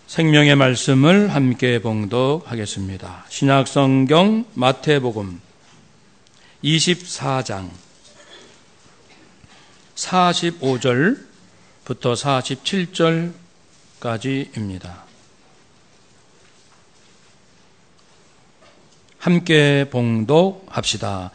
생명의 말씀을 함께 봉독하겠습니다. 신약성경 마태복음 24장 45절부터 47절까지입니다. 함께 봉독합시다.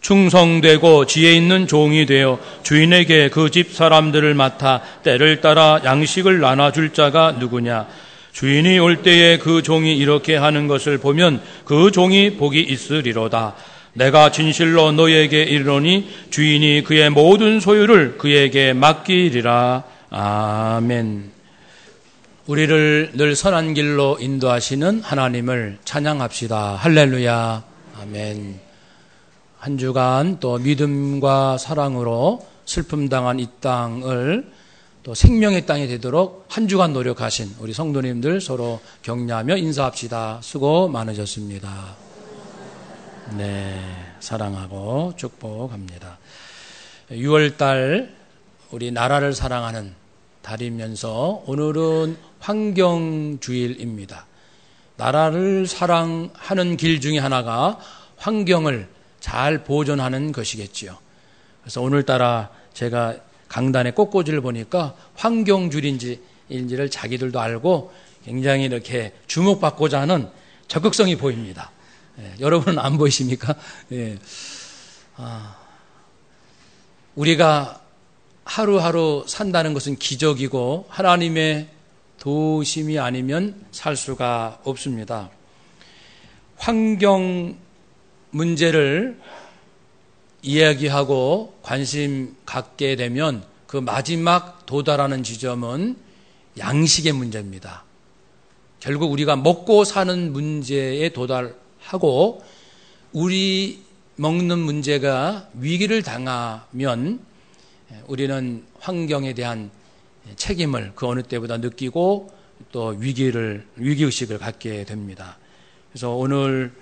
충성되고 지혜 있는 종이 되어 주인에게 그 집 사람들을 맡아 때를 따라 양식을 나눠줄 자가 누구냐? 주인이 올 때에 그 종이 이렇게 하는 것을 보면 그 종이 복이 있으리로다. 내가 진실로 너에게 이르노니 주인이 그의 모든 소유를 그에게 맡기리라. 아멘. 우리를 늘 선한 길로 인도하시는 하나님을 찬양합시다. 할렐루야. 아멘. 한 주간 또 믿음과 사랑으로 슬픔 당한 이 땅을 또 생명의 땅이 되도록 한 주간 노력하신 우리 성도님들 서로 격려하며 인사합시다. 수고 많으셨습니다. 네, 사랑하고 축복합니다. 6월달 우리 나라를 사랑하는 달이면서 오늘은 환경주일입니다. 나라를 사랑하는 길 중에 하나가 환경을 잘 보존하는 것이겠지요. 그래서 오늘따라 제가 강단의 꽃꽂이를 보니까 환경주일인지를 자기들도 알고 굉장히 이렇게 주목받고자 하는 적극성이 보입니다. 여러분은 안 보이십니까? 우리가 하루하루 산다는 것은 기적이고 하나님의 도우심이 아니면 살 수가 없습니다. 환경 문제를 이야기하고 관심 갖게 되면 그 마지막 도달하는 지점은 양식의 문제입니다. 결국 우리가 먹고 사는 문제에 도달하고 우리 먹는 문제가 위기를 당하면 우리는 환경에 대한 책임을 그 어느 때보다 느끼고 또 위기의식을 갖게 됩니다. 그래서 오늘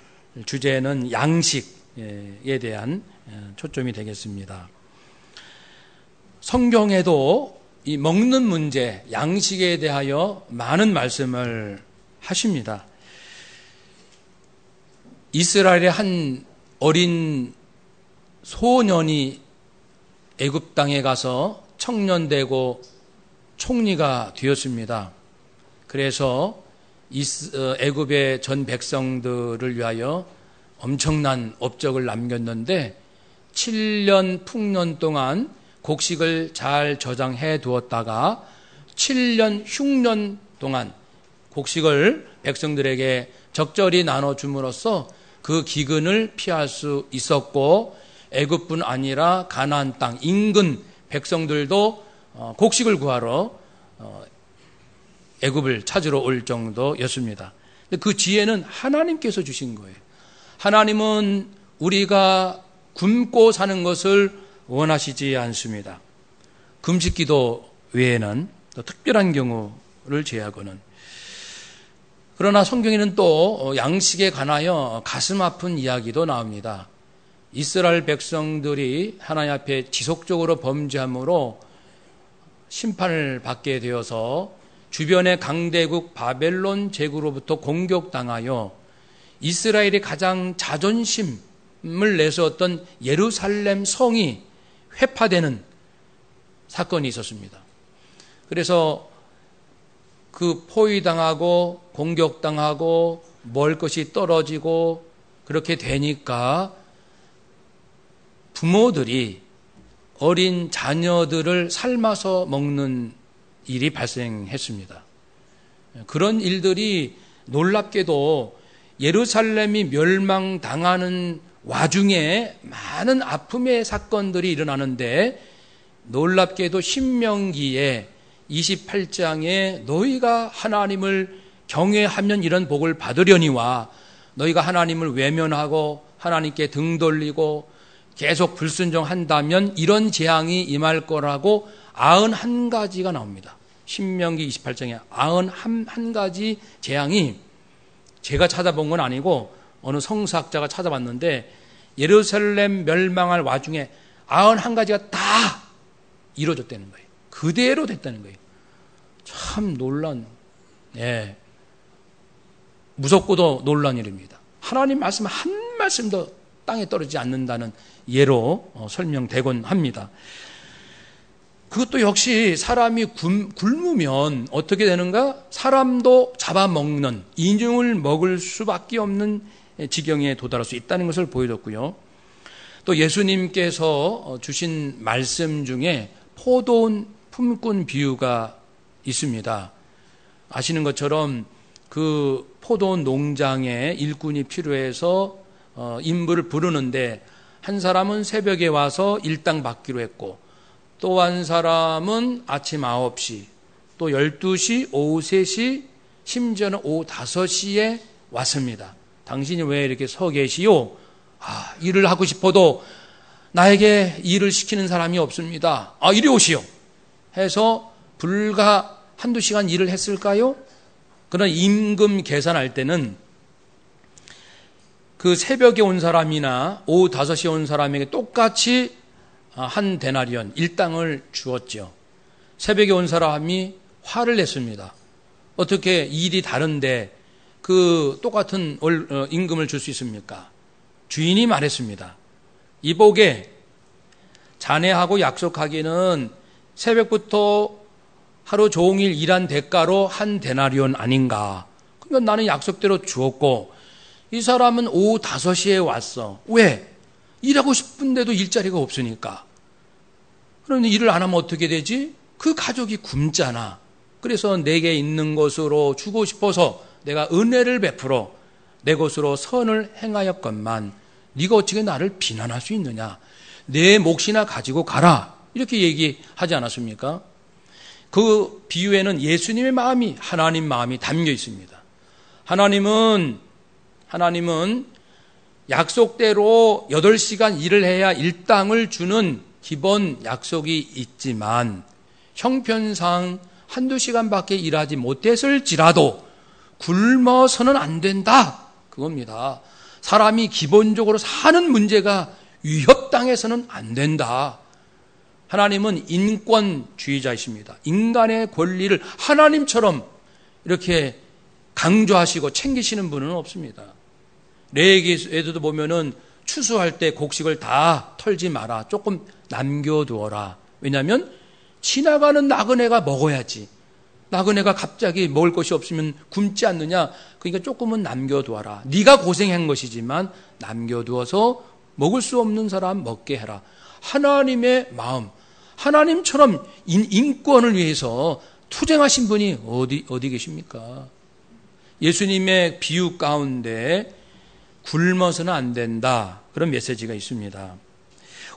주제는 양식에 대한 초점이 되겠습니다. 성경에도 이 먹는 문제, 양식에 대하여 많은 말씀을 하십니다. 이스라엘의 한 어린 소년이 애굽 땅에 가서 청년되고 총리가 되었습니다. 그래서 애굽의 전 백성들을 위하여 엄청난 업적을 남겼는데 7년 풍년 동안 곡식을 잘 저장해 두었다가 7년 흉년 동안 곡식을 백성들에게 적절히 나눠줌으로써 그 기근을 피할 수 있었고 애굽뿐 아니라 가나안 땅 인근 백성들도 곡식을 구하러 애굽을 찾으러 올 정도였습니다. 그 지혜는 하나님께서 주신 거예요. 하나님은 우리가 굶고 사는 것을 원하시지 않습니다. 금식기도 외에는 또 특별한 경우를 제하고는. 그러나 성경에는 또 양식에 관하여 가슴 아픈 이야기도 나옵니다. 이스라엘 백성들이 하나님 앞에 지속적으로 범죄함으로 심판을 받게 되어서 주변의 강대국 바벨론 제국으로부터 공격당하여 이스라엘이 가장 자존심을 내세웠던 예루살렘 성이 회파되는 사건이 있었습니다. 그래서 그 포위당하고 공격당하고 먹을 것이 떨어지고 그렇게 되니까 부모들이 어린 자녀들을 삶아서 먹는 일이 발생했습니다. 그런 일들이 놀랍게도 예루살렘이 멸망당하는 와중에 많은 아픔의 사건들이 일어나는데 놀랍게도 신명기에 28장에 너희가 하나님을 경외하면 이런 복을 받으려니와 너희가 하나님을 외면하고 하나님께 등 돌리고 계속 불순종한다면 이런 재앙이 임할 거라고 91가지가 나옵니다. 신명기 28장에 91가지 재앙이 제가 찾아본 건 아니고 어느 성서학자가 찾아봤는데 예루살렘 멸망할 와중에 91가지가 다 이루어졌다는 거예요. 그대로 됐다는 거예요. 참 놀란 예, 무섭고도 놀라운 일입니다. 하나님 말씀 한 말씀도 땅에 떨어지지 않는다는 예로 설명되곤 합니다. 그것도 역시 사람이 굶으면 어떻게 되는가? 사람도 잡아먹는, 인중을 먹을 수밖에 없는 지경에 도달할 수 있다는 것을 보여줬고요. 또 예수님께서 주신 말씀 중에 포도원 품꾼 비유가 있습니다. 아시는 것처럼 그 포도원 농장에 일꾼이 필요해서 인부를 부르는데 한 사람은 새벽에 와서 일당 받기로 했고 또 한 사람은 아침 9시, 또 12시, 오후 3시, 심지어는 오후 5시에 왔습니다. 당신이 왜 이렇게 서 계시오? 일을 하고 싶어도 나에게 일을 시키는 사람이 없습니다. 이리 오시오. 해서 불과 한두 시간 일을 했을까요? 그런 임금 계산할 때는 그 새벽에 온 사람이나 오후 5시에 온 사람에게 똑같이 한 데나리온 일당을 주었죠. 새벽에 온 사람이 화를 냈습니다. 어떻게 일이 다른데 그 똑같은 임금을 줄 수 있습니까? 주인이 말했습니다. 이보게, 자네하고 약속하기는 새벽부터 하루 종일 일한 대가로 한 데나리온 아닌가. 그러니까 나는 약속대로 주었고 이 사람은 오후 5시에 왔어. 왜? 일하고 싶은데도 일자리가 없으니까. 그런데 일을 안 하면 어떻게 되지? 그 가족이 굶잖아. 그래서 내게 있는 것으로 주고 싶어서 내가 은혜를 베풀어 내 것으로 선을 행하였건만 네가 어찌게 나를 비난할 수 있느냐. 내 몫이나 가지고 가라. 이렇게 얘기하지 않았습니까? 그 비유에는 예수님의 마음이, 하나님 마음이 담겨 있습니다. 하나님은 약속대로 8시간 일을 해야 일당을 주는 기본 약속이 있지만 형편상 한두 시간밖에 일하지 못했을지라도 굶어서는 안 된다. 그겁니다. 사람이 기본적으로 사는 문제가 위협당해서는 안 된다. 하나님은 인권주의자이십니다. 인간의 권리를 하나님처럼 이렇게 강조하시고 챙기시는 분은 없습니다. 레위기에도 보면은 추수할 때 곡식을 다 털지 마라. 조금 남겨두어라. 왜냐하면 지나가는 나그네가 먹어야지. 나그네가 갑자기 먹을 것이 없으면 굶지 않느냐. 그러니까 조금은 남겨두어라. 네가 고생한 것이지만 남겨두어서 먹을 수 없는 사람 먹게 해라. 하나님의 마음, 하나님처럼 인권을 위해서 투쟁하신 분이 어디 계십니까? 예수님의 비유 가운데 굶어서는 안 된다. 그런 메시지가 있습니다.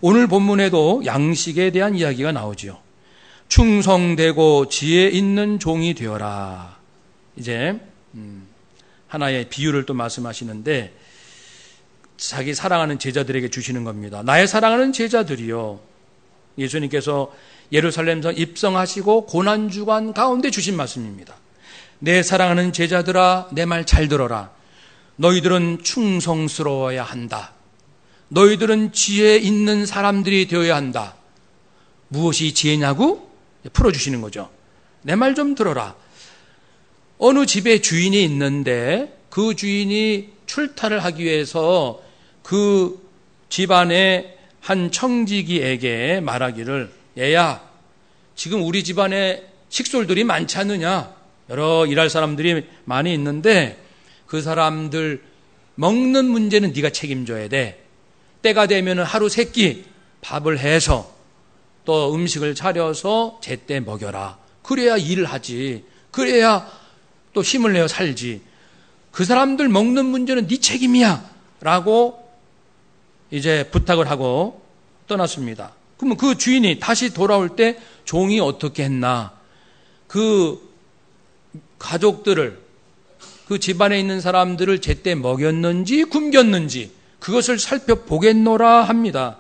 오늘 본문에도 양식에 대한 이야기가 나오죠. 충성되고 지혜 있는 종이 되어라. 이제 하나의 비유를 또 말씀하시는데 자기 사랑하는 제자들에게 주시는 겁니다. 나의 사랑하는 제자들이요. 예수님께서 예루살렘성 입성하시고 고난주간 가운데 주신 말씀입니다. 내 사랑하는 제자들아, 내 말 잘 들어라. 너희들은 충성스러워야 한다. 너희들은 지혜 있는 사람들이 되어야 한다. 무엇이 지혜냐고? 풀어주시는 거죠. 내 말 좀 들어라. 어느 집에 주인이 있는데 그 주인이 출타를 하기 위해서 그 집안의 한 청지기에게 말하기를, 얘야, 지금 우리 집안에 식솔들이 많지 않느냐? 여러 일할 사람들이 많이 있는데 그 사람들 먹는 문제는 네가 책임져야 돼. 때가 되면 하루 3끼 밥을 해서 또 음식을 차려서 제때 먹여라. 그래야 일을 하지. 그래야 또 힘을 내어 살지. 그 사람들 먹는 문제는 네 책임이야. 라고 이제 부탁을 하고 떠났습니다. 그러면 그 주인이 다시 돌아올 때 종이 어떻게 했나? 그 가족들을, 그 집안에 있는 사람들을 제때 먹였는지 굶겼는지 그것을 살펴보겠노라 합니다.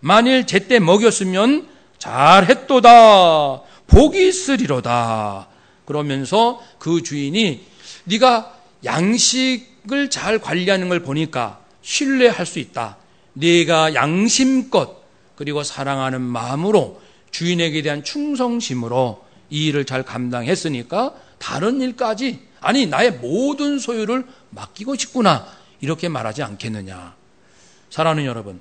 만일 제때 먹였으면 잘했도다. 복이 있으리로다. 그러면서 그 주인이 네가 양식을 잘 관리하는 걸 보니까 신뢰할 수 있다. 네가 양심껏 그리고 사랑하는 마음으로 주인에게 대한 충성심으로 이 일을 잘 감당했으니까 다른 일까지, 아니 나의 모든 소유를 맡기고 싶구나, 이렇게 말하지 않겠느냐. 사랑하는 여러분,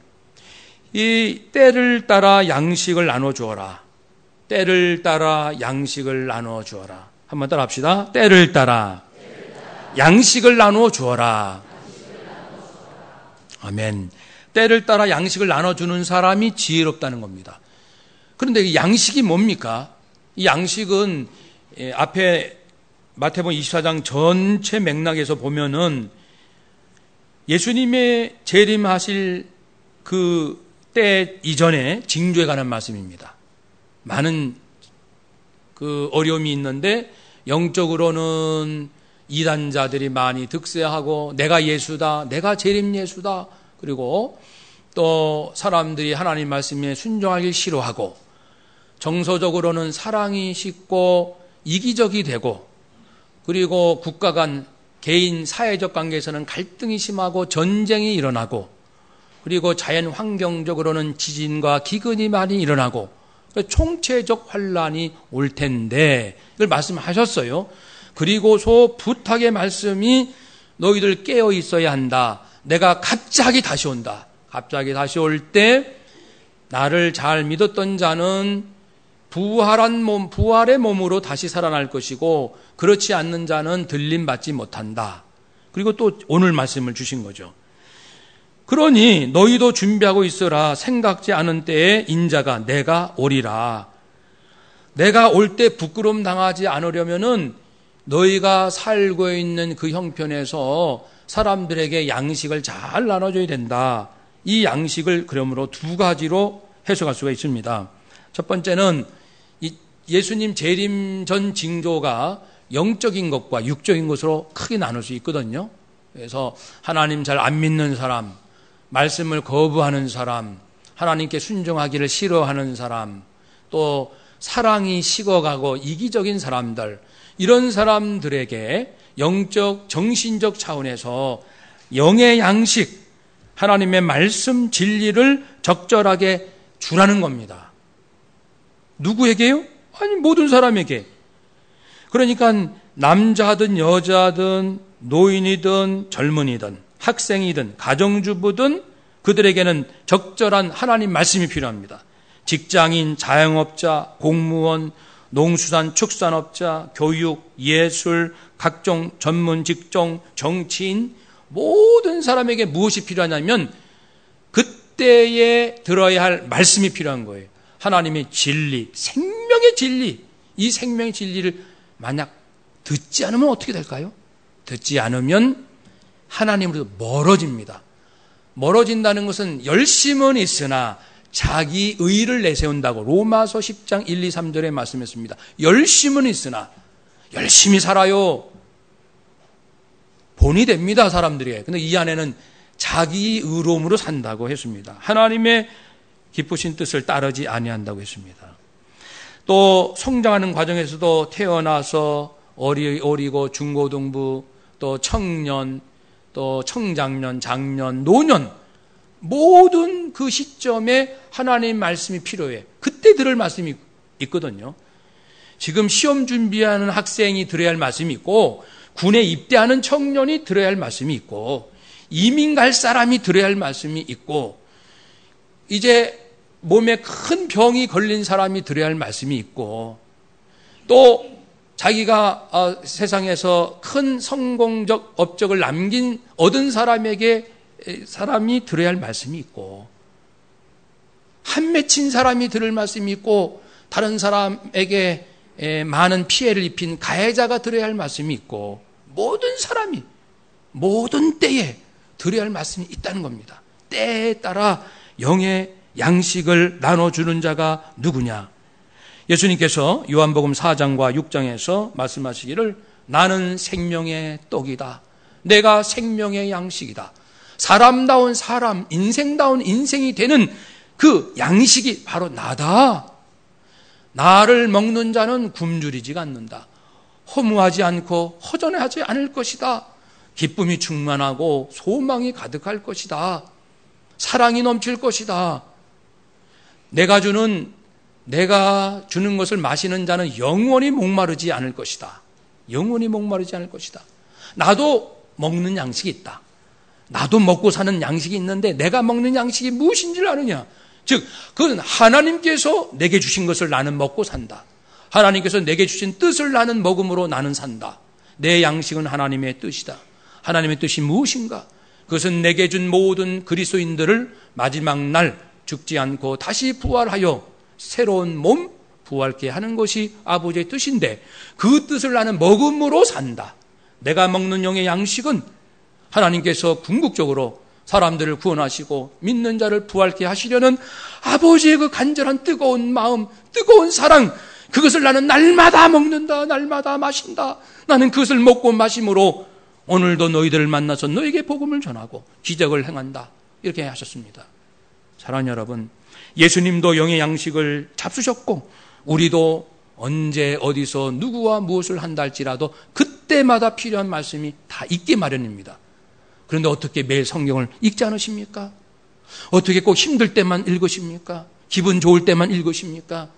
이 때를 따라 양식을 나눠주어라. 때를 따라 양식을 나눠주어라. 한번 따라 합시다. 때를 따라 양식을 나눠주어라. 아멘. 때를 따라 양식을 나눠주는 사람이 지혜롭다는 겁니다. 그런데 이 양식이 뭡니까? 이 양식은 앞에 마태복음 24장 전체 맥락에서 보면은 예수님의 재림하실 그 때 이전에 징조에 관한 말씀입니다. 많은 그 어려움이 있는데 영적으로는 이단자들이 많이 득세하고 내가 예수다, 내가 재림 예수다, 그리고 또 사람들이 하나님 말씀에 순종하기 싫어하고 정서적으로는 사랑이 식고 이기적이 되고 그리고 국가 간 개인 사회적 관계에서는 갈등이 심하고 전쟁이 일어나고 그리고 자연 환경적으로는 지진과 기근이 많이 일어나고 총체적 환란이 올 텐데 이걸 말씀하셨어요. 그리고서 부탁의 말씀이 너희들 깨어 있어야 한다. 내가 갑자기 다시 온다. 갑자기 다시 올 때 나를 잘 믿었던 자는 부활의 몸으로 다시 살아날 것이고 그렇지 않는 자는 들림받지 못한다. 그리고 또 오늘 말씀을 주신 거죠. 그러니 너희도 준비하고 있어라. 생각지 않은 때에 인자가 내가 오리라. 내가 올 때 부끄러움 당하지 않으려면은 너희가 살고 있는 그 형편에서 사람들에게 양식을 잘 나눠줘야 된다. 이 양식을 그러므로 두 가지로 해석할 수가 있습니다. 첫 번째는 예수님 재림 전 징조가 영적인 것과 육적인 것으로 크게 나눌 수 있거든요. 그래서 하나님 잘 안 믿는 사람, 말씀을 거부하는 사람, 하나님께 순종하기를 싫어하는 사람, 또 사랑이 식어가고 이기적인 사람들, 이런 사람들에게 영적, 정신적 차원에서 영의 양식, 하나님의 말씀 진리를 적절하게 주라는 겁니다. 누구에게요? 아니 모든 사람에게. 그러니까 남자든 여자든 노인이든 젊은이든 학생이든 가정주부든 그들에게는 적절한 하나님 말씀이 필요합니다. 직장인, 자영업자, 공무원, 농수산축산업자, 교육, 예술, 각종 전문 직종, 정치인, 모든 사람에게 무엇이 필요하냐면 그때에 들어야 할 말씀이 필요한 거예요. 하나님의 진리, 생명의 진리. 이 생명의 진리를 만약 듣지 않으면 어떻게 될까요? 듣지 않으면 하나님으로부터 멀어집니다. 멀어진다는 것은 열심은 있으나 자기 의를 내세운다고 로마서 10장 1, 2, 3절에 말씀했습니다. 열심은 있으나 열심히 살아요. 본이 됩니다, 사람들이. 근데 이 안에는 자기 의로움으로 산다고 했습니다. 하나님의 기쁘신 뜻을 따르지 아니한다고 했습니다. 또 성장하는 과정에서도 태어나서 어리고 중고등부, 또 청년, 또 청장년, 장년, 노년, 모든 그 시점에 하나님 말씀이 필요해. 그때 들을 말씀이 있거든요. 지금 시험 준비하는 학생이 들어야 할 말씀이 있고 군에 입대하는 청년이 들어야 할 말씀이 있고 이민 갈 사람이 들어야 할 말씀이 있고 이제 몸에 큰 병이 걸린 사람이 들어야 할 말씀이 있고 또 자기가 세상에서 큰 성공적 업적을 얻은 사람이 들어야 할 말씀이 있고 한 맺힌 사람이 들을 말씀이 있고 다른 사람에게 많은 피해를 입힌 가해자가 들어야 할 말씀이 있고 모든 사람이 모든 때에 들어야 할 말씀이 있다는 겁니다. 때에 따라 영의 양식을 나눠주는 자가 누구냐? 예수님께서 요한복음 4장과 6장에서 말씀하시기를 나는 생명의 떡이다. 내가 생명의 양식이다. 사람다운 사람, 인생다운 인생이 되는 그 양식이 바로 나다. 나를 먹는 자는 굶주리지가 않는다. 허무하지 않고 허전하지 않을 것이다. 기쁨이 충만하고 소망이 가득할 것이다. 사랑이 넘칠 것이다. 내가 주는 것을 마시는 자는 영원히 목마르지 않을 것이다. 영원히 목마르지 않을 것이다. 나도 먹는 양식이 있다. 나도 먹고 사는 양식이 있는데 내가 먹는 양식이 무엇인지를 아느냐. 즉 그건 하나님께서 내게 주신 것을 나는 먹고 산다. 하나님께서 내게 주신 뜻을 나는 먹음으로 나는 산다. 내 양식은 하나님의 뜻이다. 하나님의 뜻이 무엇인가? 그것은 내게 준 모든 그리스도인들을 마지막 날 죽지 않고 다시 부활하여 새로운 몸 부활케 하는 것이 아버지의 뜻인데 그 뜻을 나는 먹음으로 산다. 내가 먹는 영의 양식은 하나님께서 궁극적으로 사람들을 구원하시고 믿는 자를 부활케 하시려는 아버지의 그 간절한 뜨거운 마음, 뜨거운 사랑, 그것을 나는 날마다 먹는다, 날마다 마신다. 나는 그것을 먹고 마심으로 오늘도 너희들을 만나서 너에게 복음을 전하고 기적을 행한다. 이렇게 하셨습니다. 사랑하는 여러분, 예수님도 영의 양식을 잡수셨고 우리도 언제 어디서 누구와 무엇을 한다 할지라도 그때마다 필요한 말씀이 다 있기 마련입니다. 그런데 어떻게 매일 성경을 읽지 않으십니까? 어떻게 꼭 힘들 때만 읽으십니까? 기분 좋을 때만 읽으십니까?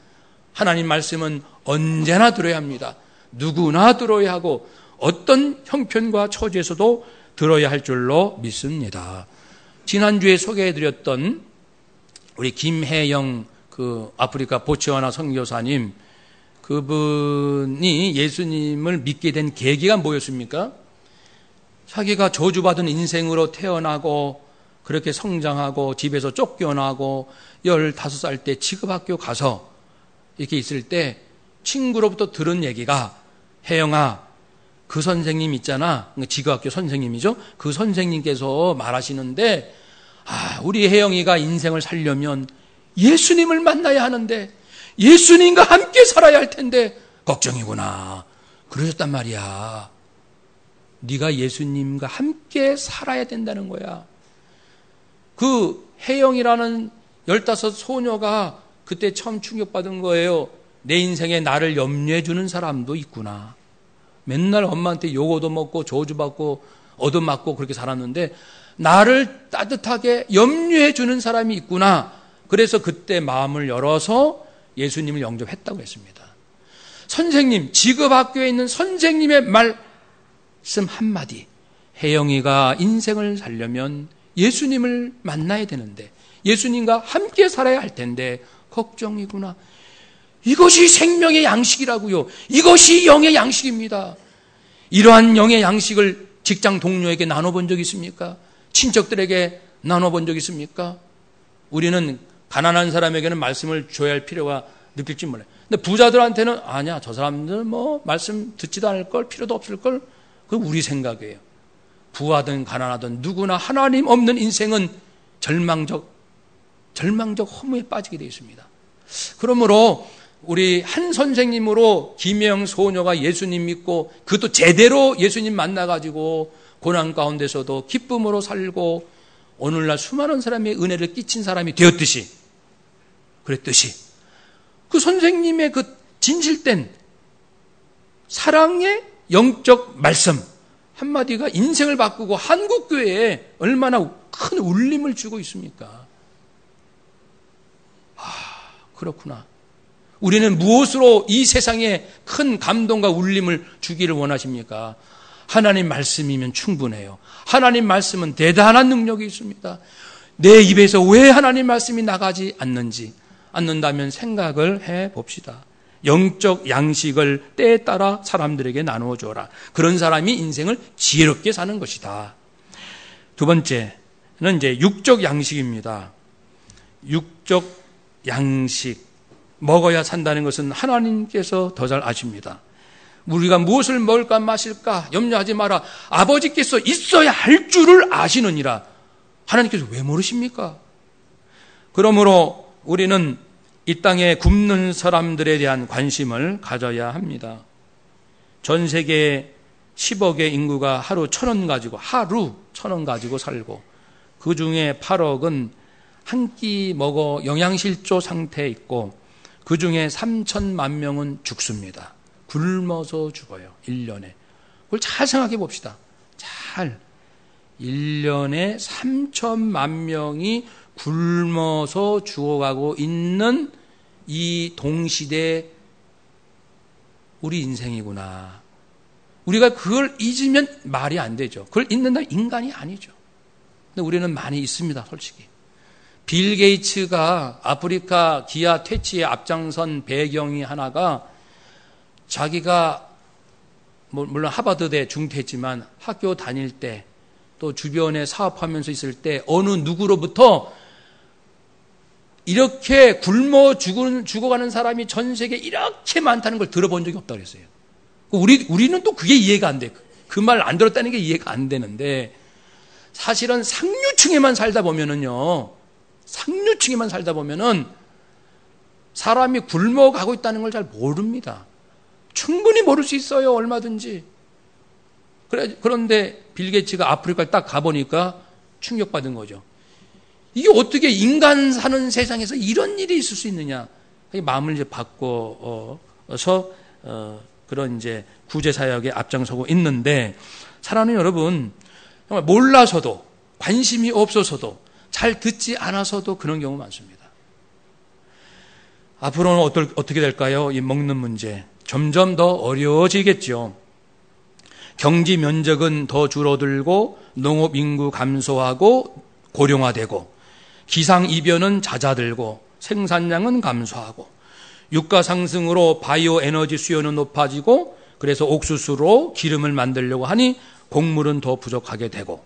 하나님 말씀은 언제나 들어야 합니다. 누구나 들어야 하고 어떤 형편과 처지에서도 들어야 할 줄로 믿습니다. 지난주에 소개해드렸던 우리 김혜영 그 아프리카 보츠와나 선교사님, 그분이 예수님을 믿게 된 계기가 뭐였습니까? 자기가 저주받은 인생으로 태어나고 그렇게 성장하고 집에서 쫓겨나고 15살 때 지급학교 가서 이렇게 있을 때 친구로부터 들은 얘기가, 혜영아, 그 선생님 있잖아, 지급학교 선생님이죠. 그 선생님께서 말하시는데 우리 혜영이가 인생을 살려면 예수님을 만나야 하는데 예수님과 함께 살아야 할 텐데 걱정이구나. 그러셨단 말이야. 네가 예수님과 함께 살아야 된다는 거야. 그 혜영이라는 15 소녀가 그때 처음 충격받은 거예요. 내 인생에 나를 염려해 주는 사람도 있구나. 맨날 엄마한테 욕 얻어먹고 저주받고 얻어맞고 그렇게 살았는데 나를 따뜻하게 염려해 주는 사람이 있구나. 그래서 그때 마음을 열어서 예수님을 영접했다고 했습니다. 선생님, 지급학교에 있는 선생님의 말씀 한마디, 혜영이가 인생을 살려면 예수님을 만나야 되는데 예수님과 함께 살아야 할 텐데 걱정이구나. 이것이 생명의 양식이라고요. 이것이 영의 양식입니다. 이러한 영의 양식을 직장 동료에게 나눠본 적 있습니까? 친척들에게 나눠본 적 있습니까? 우리는 가난한 사람에게는 말씀을 줘야 할 필요가 느낄지 몰라요. 근데 부자들한테는 아니야, 저 사람들 뭐 말씀 듣지도 않을 걸, 필요도 없을 걸. 그건 우리 생각이에요. 부하든 가난하든 누구나 하나님 없는 인생은 절망적 허무에 빠지게 되어 있습니다. 그러므로 우리 한 선생님으로 김혜영 소녀가 예수님 믿고 그것도 제대로 예수님 만나가지고 고난 가운데서도 기쁨으로 살고 오늘날 수많은 사람의 은혜를 끼친 사람이 되었듯이, 그랬듯이 그 선생님의 그 진실된 사랑의 영적 말씀 한마디가 인생을 바꾸고 한국교회에 얼마나 큰 울림을 주고 있습니까? 그렇구나. 우리는 무엇으로 이 세상에 큰 감동과 울림을 주기를 원하십니까? 하나님 말씀이면 충분해요. 하나님 말씀은 대단한 능력이 있습니다. 내 입에서 왜 하나님 말씀이 나가지 않는다면 생각을 해봅시다. 영적 양식을 때에 따라 사람들에게 나누어 줘라. 그런 사람이 인생을 지혜롭게 사는 것이다. 두 번째는 이제 육적 양식입니다. 육적 양식, 먹어야 산다는 것은 하나님께서 더 잘 아십니다. 우리가 무엇을 먹을까 마실까 염려하지 마라. 아버지께서 있어야 할 줄을 아시느니라. 하나님께서 왜 모르십니까? 그러므로 우리는 이 땅에 굶는 사람들에 대한 관심을 가져야 합니다. 전 세계 10억의 인구가 하루 1,000원 가지고 살고 그 중에 8억은 한 끼 먹어 영양실조 상태에 있고 그 중에 3천만 명은 죽습니다. 굶어서 죽어요. 1년에. 그걸 잘 생각해 봅시다. 1년에 3천만 명이 굶어서 죽어가고 있는 이 동시대 우리 인생이구나. 우리가 그걸 잊으면 말이 안 되죠. 그걸 잊는다면 인간이 아니죠. 근데 우리는 많이 있습니다, 솔직히. 빌 게이츠가 아프리카 기아 퇴치에 앞장선 배경이 하나가 자기가 물론 하버드대 중퇴했지만 학교 다닐 때 또 주변에 사업하면서 있을 때 어느 누구로부터 이렇게 굶어 죽어가는 사람이 전 세계에 이렇게 많다는 걸 들어본 적이 없다고 그랬어요. 우리는 또 그게 이해가 안 돼. 그 말 안 들었다는 게 이해가 안 되는데 사실은 상류층에만 살다 보면은요. 상류층에만 살다 보면은 사람이 굶어가고 있다는 걸 잘 모릅니다. 충분히 모를 수 있어요. 얼마든지. 그런데 빌 게이츠가 아프리카를 딱 가보니까 충격받은 거죠. 이게 어떻게 인간 사는 세상에서 이런 일이 있을 수 있느냐. 마음을 이제 바꿔서 그런 이제 구제 사역에 앞장서고 있는데 사랑하는 여러분, 정말 몰라서도 관심이 없어서도 잘 듣지 않아서도 그런 경우 많습니다. 앞으로는 어떻게 될까요? 이 먹는 문제 점점 더 어려워지겠죠. 경지 면적은 더 줄어들고 농업 인구 감소하고 고령화되고 기상이변은 잦아들고 생산량은 감소하고 유가 상승으로 바이오 에너지 수요는 높아지고 그래서 옥수수로 기름을 만들려고 하니 곡물은 더 부족하게 되고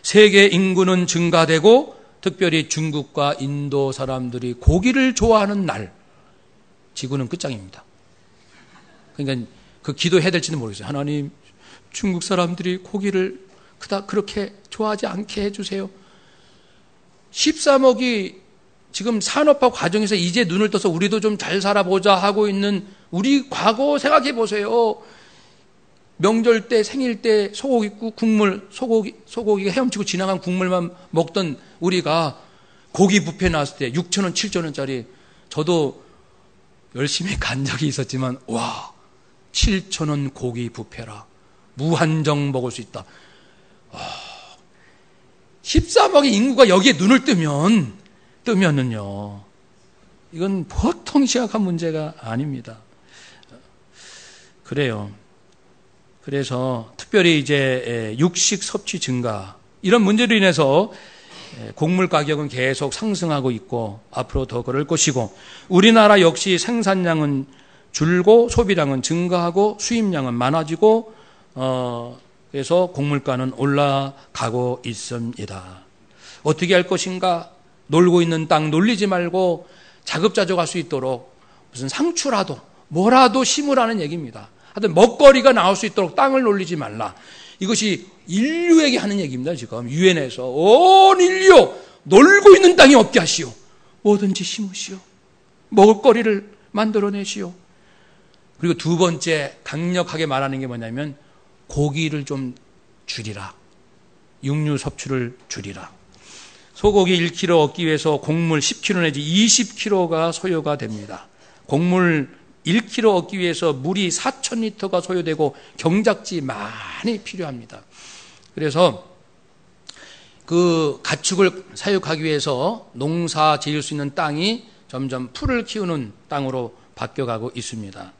세계 인구는 증가되고 특별히 중국과 인도 사람들이 고기를 좋아하는 날 지구는 끝장입니다. 그러니까 그 기도해야 될지는 모르겠어요. 하나님, 중국 사람들이 고기를 그렇게 좋아하지 않게 해주세요. 13억이 지금 산업화 과정에서 이제 눈을 떠서 우리도 좀 잘 살아보자 하고 있는 우리 과거 생각해 보세요. 명절 때, 생일 때 소고기 국물, 소고기가 헤엄치고 지나간 국물만 먹던 우리가 고기 뷔페 나왔을 때 6,000원, 7,000원짜리 저도 열심히 간 적이 있었지만 와, 7,000원 고기 뷔페라. 무한정 먹을 수 있다. 13억의 인구가 여기에 눈을 뜨면은요, 이건 보통 심각한 문제가 아닙니다. 그래요. 그래서 특별히 이제 육식 섭취 증가 이런 문제로 인해서 곡물 가격은 계속 상승하고 있고 앞으로 더 그럴 것이고 우리나라 역시 생산량은 줄고 소비량은 증가하고 수입량은 많아지고 그래서 곡물가는 올라가고 있습니다. 어떻게 할 것인가? 놀고 있는 땅 놀리지 말고 자급자족할 수 있도록 무슨 상추라도 뭐라도 심으라는 얘기입니다. 하여튼 먹거리가 나올 수 있도록 땅을 놀리지 말라. 이것이 인류에게 하는 얘기입니다. 지금 유엔에서 온 인류 놀고 있는 땅이 없게 하시오. 뭐든지 심으시오. 먹을거리를 만들어내시오. 그리고 두 번째 강력하게 말하는 게 뭐냐면 고기를 좀 줄이라. 육류 섭취를 줄이라. 소고기 1kg 얻기 위해서 곡물 10kg 내지 20kg가 소요가 됩니다. 곡물 1kg 얻기 위해서 물이 4,000리터가 소요되고 경작지 많이 필요합니다. 그래서 그 가축을 사육하기 위해서 농사 지을 수 있는 땅이 점점 풀을 키우는 땅으로 바뀌어가고 있습니다.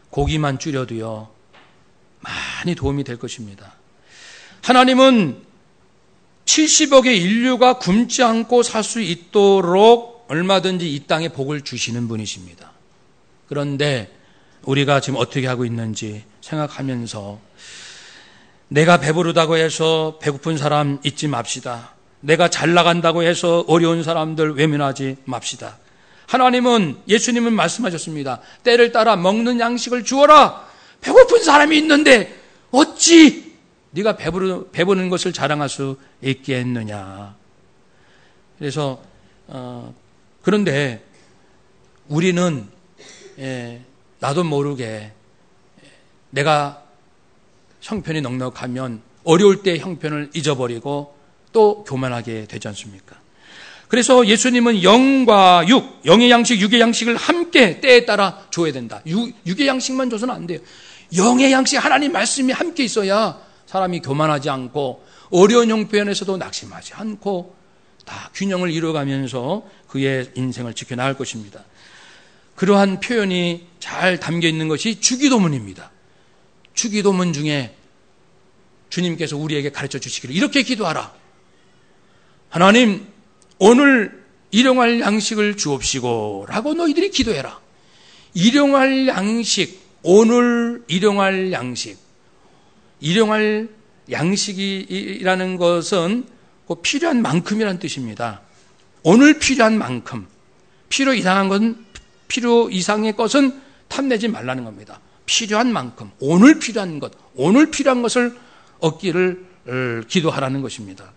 고기만 줄여도요, 많이 도움이 될 것입니다. 하나님은 70억의 인류가 굶지 않고 살 수 있도록 얼마든지 이 땅에 복을 주시는 분이십니다. 그런데 우리가 지금 어떻게 하고 있는지 생각하면서 내가 배부르다고 해서 배고픈 사람 잊지 맙시다. 내가 잘 나간다고 해서 어려운 사람들 외면하지 맙시다. 하나님은, 예수님은 말씀하셨습니다. 때를 따라 먹는 양식을 주어라. 배고픈 사람이 있는데 어찌 네가 배부른 것을 자랑할 수 있겠느냐. 그래서 그런데 우리는 나도 모르게 내가 형편이 넉넉하면 어려울 때 형편을 잊어버리고 또 교만하게 되지 않습니까? 그래서 예수님은 영과 육, 영의 양식, 육의 양식을 함께 때에 따라 줘야 된다. 육의 양식만 줘서는 안 돼요. 영의 양식, 하나님 말씀이 함께 있어야 사람이 교만하지 않고 어려운 형편에서도 낙심하지 않고 다 균형을 이루어가면서 그의 인생을 지켜나갈 것입니다. 그러한 표현이 잘 담겨 있는 것이 주기도문입니다. 주기도문 중에 주님께서 우리에게 가르쳐 주시기를 이렇게 기도하라. 하나님, 오늘 일용할 양식을 주옵시고 라고 너희들이 기도해라. 일용할 양식, 오늘 일용할 양식. 일용할 양식이라는 것은 그 필요한 만큼이라는 뜻입니다. 오늘 필요한 만큼. 필요 이상의 것은 탐내지 말라는 겁니다. 필요한 만큼, 오늘 필요한 것, 오늘 필요한 것을 얻기를 기도하라는 것입니다.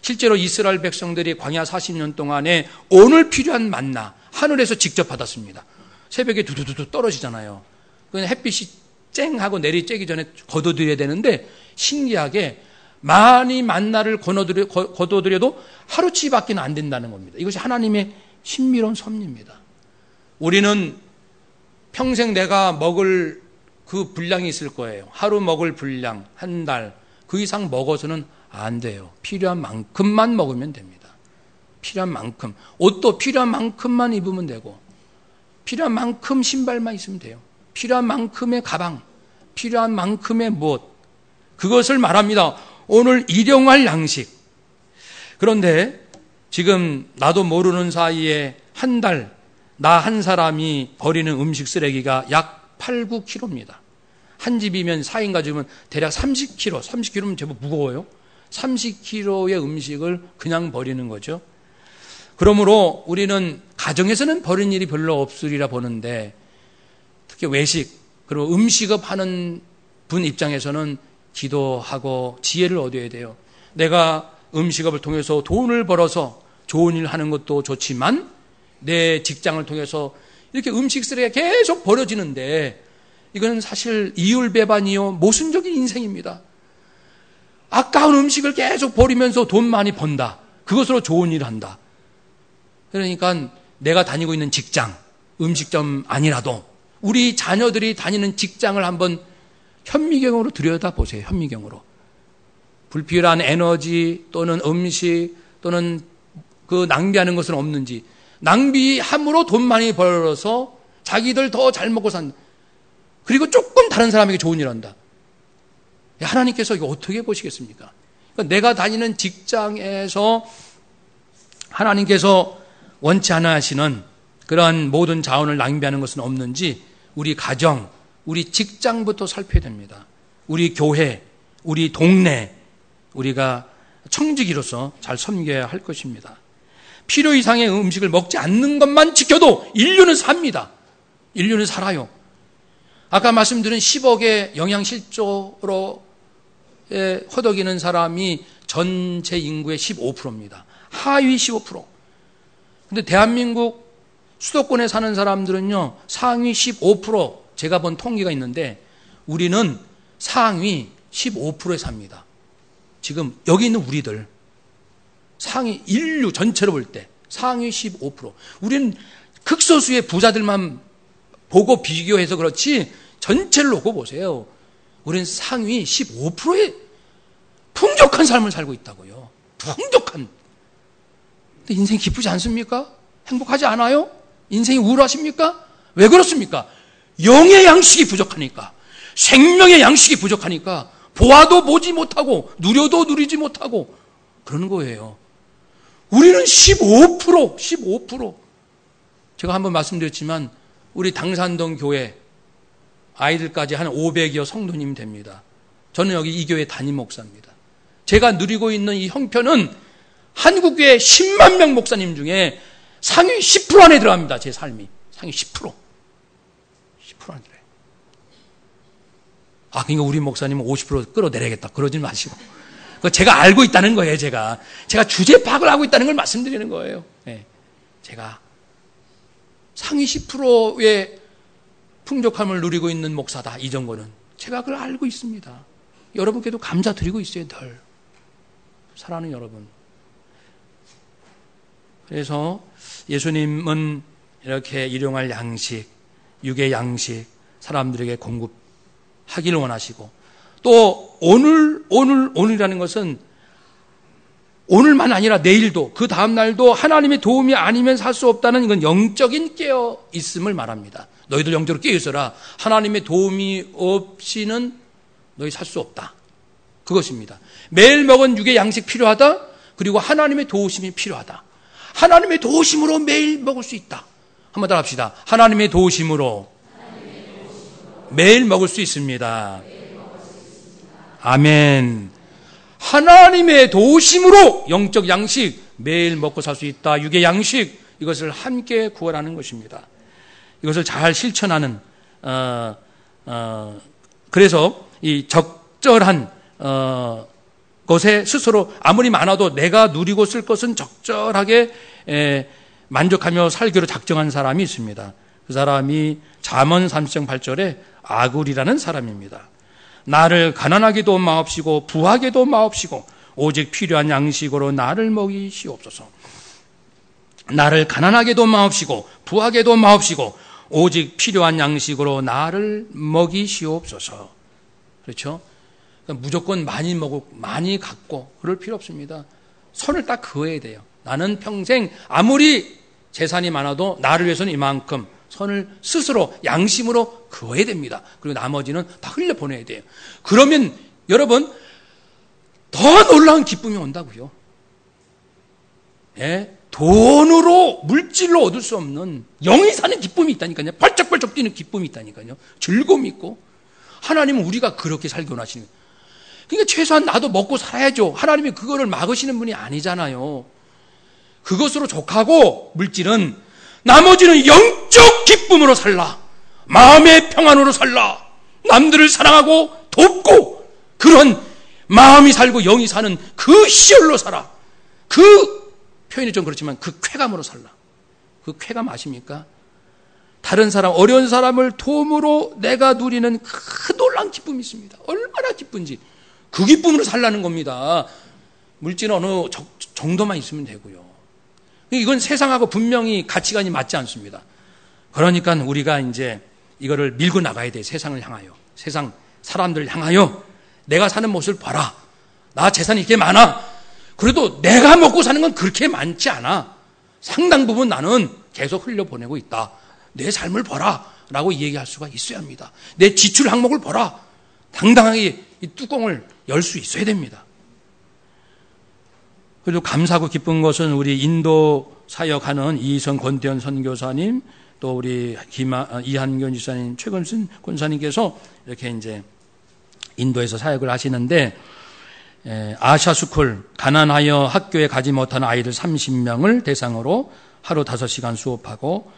실제로 이스라엘 백성들이 광야 40년 동안에 오늘 필요한 만나 하늘에서 직접 받았습니다. 새벽에 두두두두 떨어지잖아요. 그냥 햇빛이 쨍하고 내리 쬐기 전에 거둬들여야 되는데 신기하게 많이 만나를 거둬들여도 하루치밖에 안 된다는 겁니다. 이것이 하나님의 신비로운 섭리입니다. 우리는 평생 내가 먹을 그 분량이 있을 거예요. 하루 먹을 분량, 한 달, 그 이상 먹어서는 안 돼요. 필요한 만큼만 먹으면 됩니다. 필요한 만큼. 옷도 필요한 만큼만 입으면 되고, 필요한 만큼 신발만 있으면 돼요. 필요한 만큼의 가방, 필요한 만큼의 무엇. 그것을 말합니다. 오늘 일용할 양식. 그런데 지금 나도 모르는 사이에 한 달, 나 한 사람이 버리는 음식 쓰레기가 약 8, 9kg입니다. 한 집이면 4인 가족이면 대략 30kg, 30kg면 제법 무거워요. 30kg의 음식을 그냥 버리는 거죠. 그러므로 우리는 가정에서는 버린 일이 별로 없으리라 보는데 특히 외식, 그리고 음식업 하는 분 입장에서는 기도하고 지혜를 얻어야 돼요. 내가 음식업을 통해서 돈을 벌어서 좋은 일 하는 것도 좋지만 내 직장을 통해서 이렇게 음식 쓰레기가 계속 버려지는데 이거는 사실 이율배반이요 모순적인 인생입니다. 아까운 음식을 계속 버리면서 돈 많이 번다. 그것으로 좋은 일을 한다. 그러니까 내가 다니고 있는 직장, 음식점 아니라도 우리 자녀들이 다니는 직장을 한번 현미경으로 들여다보세요. 현미경으로. 불필요한 에너지 또는 음식 또는 그 낭비하는 것은 없는지. 낭비함으로 돈 많이 벌어서 자기들 더 잘 먹고 산다. 그리고 조금 다른 사람에게 좋은 일 한다. 하나님께서 이거 어떻게 보시겠습니까? 그러니까 내가 다니는 직장에서 하나님께서 원치 않아 하시는 그러한 모든 자원을 낭비하는 것은 없는지 우리 가정, 우리 직장부터 살펴야 됩니다. 우리 교회, 우리 동네, 우리가 청지기로서 잘 섬겨야 할 것입니다. 필요 이상의 음식을 먹지 않는 것만 지켜도 인류는 삽니다. 인류는 살아요. 아까 말씀드린 10억의 영양실조로 허덕이는 사람이 전체 인구의 15%입니다. 하위 15%. 근데 대한민국 수도권에 사는 사람들은요, 상위 15%, 제가 본 통계가 있는데, 우리는 상위 15%에 삽니다. 지금 여기 있는 우리들, 상위 인류 전체로 볼 때, 상위 15%. 우리는 극소수의 부자들만 보고 비교해서 그렇지, 전체를 놓고 보세요. 우리는 상위 15%의 풍족한 삶을 살고 있다고요. 풍족한. 근데 인생이 기쁘지 않습니까? 행복하지 않아요? 인생이 우울하십니까? 왜 그렇습니까? 영의 양식이 부족하니까, 생명의 양식이 부족하니까 보아도 보지 못하고 누려도 누리지 못하고 그러는 거예요. 우리는 15%. 제가 한번 말씀드렸지만 우리 당산동 교회 아이들까지 한 500여 성도님 됩니다. 저는 여기 이 교회 담임 목사입니다. 제가 누리고 있는 이 형편은 한국교회 10만 명 목사님 중에 상위 10% 안에 들어갑니다. 제 삶이. 상위 10%. 10% 안에 들어요. 그러니까 우리 목사님은 50% 끌어내려야겠다. 그러지 마시고. 그거 제가 알고 있다는 거예요, 제가 주제 파악을 하고 있다는 걸 말씀드리는 거예요. 네. 제가 상위 10%의 풍족함을 누리고 있는 목사다, 이 정도는. 제가 그걸 알고 있습니다. 여러분께도 감사드리고 있어요, 늘. 사랑하는 여러분. 그래서 예수님은 이렇게 일용할 양식, 육의 양식, 사람들에게 공급하기를 원하시고, 또 오늘이라는 것은 오늘만 아니라 내일도, 그 다음날도 하나님의 도움이 아니면 살 수 없다는 이건 영적인 깨어있음을 말합니다. 너희들 영적으로 깨어있어라. 하나님의 도움이 없이는 너희 살 수 없다. 그것입니다. 매일 먹은 육의 양식 필요하다. 그리고 하나님의 도우심이 필요하다. 하나님의 도우심으로 매일 먹을 수 있다. 한번 더 합시다. 하나님의 도우심으로 매일 먹을 수 있습니다. 아멘. 하나님의 도우심으로 영적 양식 매일 먹고 살 수 있다. 육의 양식 이것을 함께 구원하는 것입니다. 이것을 잘 실천하는 그래서 이 적절한 것에 스스로 아무리 많아도 내가 누리고 쓸 것은 적절하게 만족하며 살기로 작정한 사람이 있습니다. 그 사람이 잠언 3장 8절에 아굴이라는 사람입니다. 나를 가난하게도 마옵시고 부하게도 마옵시고 오직 필요한 양식으로 나를 먹이시옵소서. 나를 가난하게도 마옵시고 부하게도 마옵시고 오직 필요한 양식으로 나를 먹이시옵소서. 그렇죠? 그러니까 무조건 많이 먹고 많이 갖고 그럴 필요 없습니다. 선을 딱 그어야 돼요. 나는 평생 아무리 재산이 많아도 나를 위해서는 이만큼 선을 스스로 양심으로 그어야 됩니다. 그리고 나머지는 다 흘려보내야 돼요. 그러면 여러분 더 놀라운 기쁨이 온다고요. 예? 돈으로 물질로 얻을 수 없는 영이 사는 기쁨이 있다니까요. 벌쩍벌쩍 뛰는 기쁨이 있다니까요. 즐거움이 있고 하나님은 우리가 그렇게 살게 원하시는 거예요. 그러니까 최소한 나도 먹고 살아야죠. 하나님이 그거를 막으시는 분이 아니잖아요. 그것으로 족하고 물질은 나머지는 영적 기쁨으로 살라. 마음의 평안으로 살라. 남들을 사랑하고 돕고 그런 마음이 살고 영이 사는 그 시열로 살아. 그 표현이 좀 그렇지만 그 쾌감으로 살라. 그 쾌감 아십니까? 다른 사람, 어려운 사람을 도움으로 내가 누리는 그 놀라운 기쁨이 있습니다. 얼마나 기쁜지. 그 기쁨으로 살라는 겁니다. 물질은 어느 정도만 있으면 되고요. 이건 세상하고 분명히 가치관이 맞지 않습니다. 그러니까 우리가 이제 이거를 밀고 나가야 돼. 세상을 향하여. 세상 사람들을 향하여 내가 사는 모습을 봐라. 나 재산이 이렇게 많아. 그래도 내가 먹고 사는 건 그렇게 많지 않아. 상당 부분 나는 계속 흘려보내고 있다. 내 삶을 봐라. 라고 얘기할 수가 있어야 합니다. 내 지출 항목을 봐라. 당당하게 이 뚜껑을 열 수 있어야 됩니다. 그리고 감사하고 기쁜 것은 우리 인도 사역하는 이희성 권태현 선교사님, 또 우리 이한견 지사님, 최건순 권사님께서 이렇게 이제 인도에서 사역을 하시는데, 아샤스쿨, 가난하여 학교에 가지 못하는 아이들 30명을 대상으로 하루 5시간 수업하고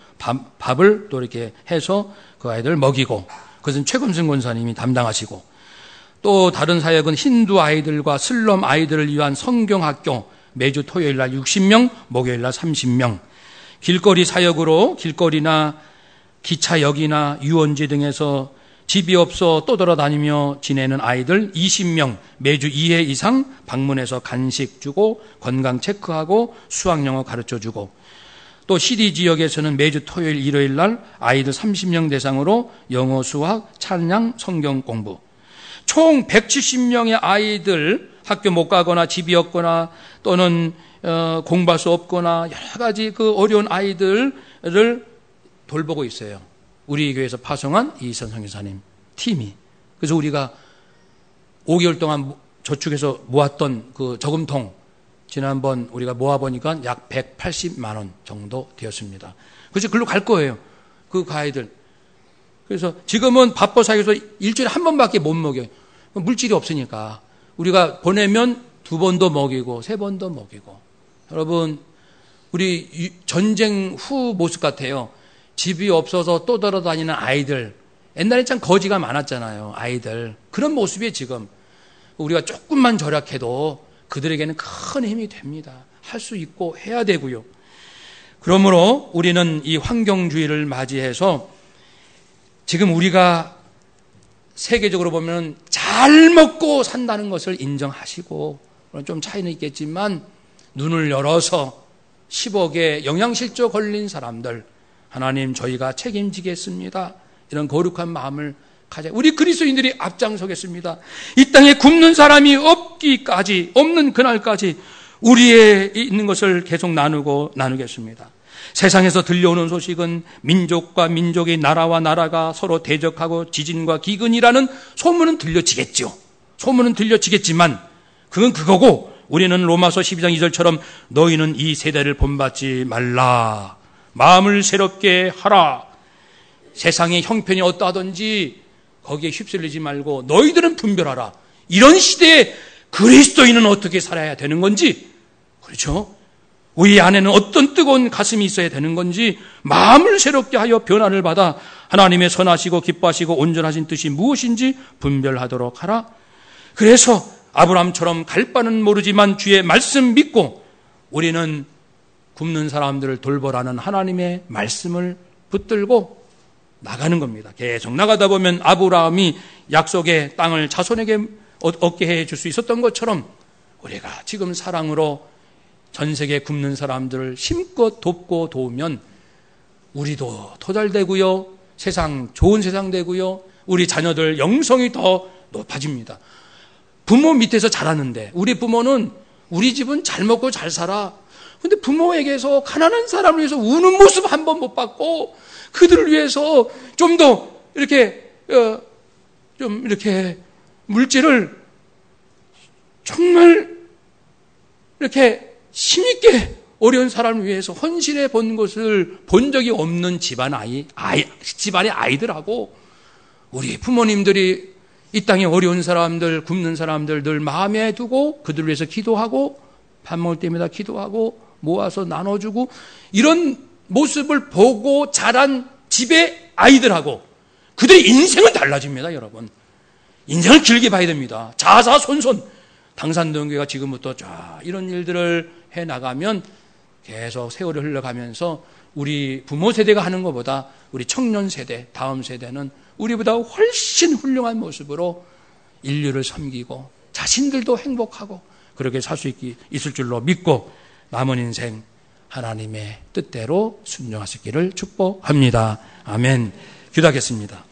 밥을 또 이렇게 해서 그 아이들 먹이고, 그것은 최건순 권사님이 담당하시고, 또 다른 사역은 힌두 아이들과 슬럼 아이들을 위한 성경학교 매주 토요일 날 60명, 목요일 날 30명. 길거리 사역으로 길거리나 기차역이나 유원지 등에서 집이 없어 떠돌아다니며 지내는 아이들 20명 매주 2회 이상 방문해서 간식 주고 건강 체크하고 수학영어 가르쳐주고, 또 시리 지역에서는 매주 토요일 일요일 날 아이들 30명 대상으로 영어 수학 찬양 성경 공부, 총 170명의 아이들 학교 못 가거나 집이 없거나 또는 공부할 수 없거나 여러 가지 그 어려운 아이들을 돌보고 있어요. 우리 교회에서 파송한 이희선 선교사님 팀이. 그래서 우리가 5개월 동안 저축해서 모았던 그 저금통 지난번 우리가 모아보니까 약 180만 원 정도 되었습니다. 그래서 글로 갈 거예요. 그 아이들. 그래서 지금은 바빠 사역에서 일주일에 한 번밖에 못 먹여요. 물질이 없으니까. 우리가 보내면 2번도 먹이고 3번도 먹이고. 여러분, 우리 전쟁 후 모습 같아요. 집이 없어서 떠돌아다니는 아이들. 옛날에 참 거지가 많았잖아요. 아이들. 그런 모습이 지금 우리가 조금만 절약해도 그들에게는 큰 힘이 됩니다. 할 수 있고 해야 되고요. 그러므로 우리는 이 환경주의를 맞이해서 지금 우리가 세계적으로 보면 잘 먹고 산다는 것을 인정하시고, 좀 차이는 있겠지만 눈을 열어서 10억의 영양실조 걸린 사람들, 하나님 저희가 책임지겠습니다. 이런 거룩한 마음을 가져 우리 그리스도인들이 앞장서겠습니다. 이 땅에 굶는 사람이 없는 그날까지 우리의 있는 것을 계속 나누겠습니다. 세상에서 들려오는 소식은 민족과 민족의, 나라와 나라가 서로 대적하고 지진과 기근이라는 소문은 들려지겠죠. 소문은 들려지겠지만 그건 그거고, 우리는 로마서 12장 2절처럼 너희는 이 세대를 본받지 말라. 마음을 새롭게 하라. 세상의 형편이 어떠하든지 거기에 휩쓸리지 말고 너희들은 분별하라. 이런 시대에 그리스도인은 어떻게 살아야 되는 건지, 그렇죠? 우리 안에는 어떤 뜨거운 가슴이 있어야 되는 건지 마음을 새롭게 하여 변화를 받아 하나님의 선하시고 기뻐하시고 온전하신 뜻이 무엇인지 분별하도록 하라. 그래서 아브라함처럼 갈 바는 모르지만 주의 말씀 믿고 우리는 굶는 사람들을 돌보라는 하나님의 말씀을 붙들고 나가는 겁니다. 계속 나가다 보면 아브라함이 약속의 땅을 자손에게 얻게 해줄 수 있었던 것처럼 우리가 지금 사랑으로 전 세계 굶는 사람들을 힘껏 돕고 도우면 우리도 더 잘 되고요, 세상 좋은 세상 되고요, 우리 자녀들 영성이 더 높아집니다. 부모 밑에서 자라는데, 우리 부모는 우리 집은 잘 먹고 잘 살아. 근데 부모에게서 가난한 사람을 위해서 우는 모습 한 번 못 봤고, 그들을 위해서 좀 더 이렇게 좀 이렇게 물질을 정말 이렇게 힘있게 어려운 사람을 위해서 헌신해 본 것을 본 적이 없는 집안의 아이들하고, 우리 부모님들이 이 땅에 어려운 사람들, 굶는 사람들 늘 마음에 두고 그들을 위해서 기도하고 밥 먹을 때마다 기도하고 모아서 나눠주고, 이런 모습을 보고 자란 집의 아이들하고 그들의 인생은 달라집니다. 여러분, 인생을 길게 봐야 됩니다. 자자손손 당산동교회가 지금부터 쫙 이런 일들을 해나가면 계속 세월이 흘러가면서 우리 부모 세대가 하는 것보다 우리 청년 세대, 다음 세대는 우리보다 훨씬 훌륭한 모습으로 인류를 섬기고 자신들도 행복하고 그렇게 살 수 있을 줄로 믿고 남은 인생 하나님의 뜻대로 순종하시기를 축복합니다. 아멘. 기도하겠습니다.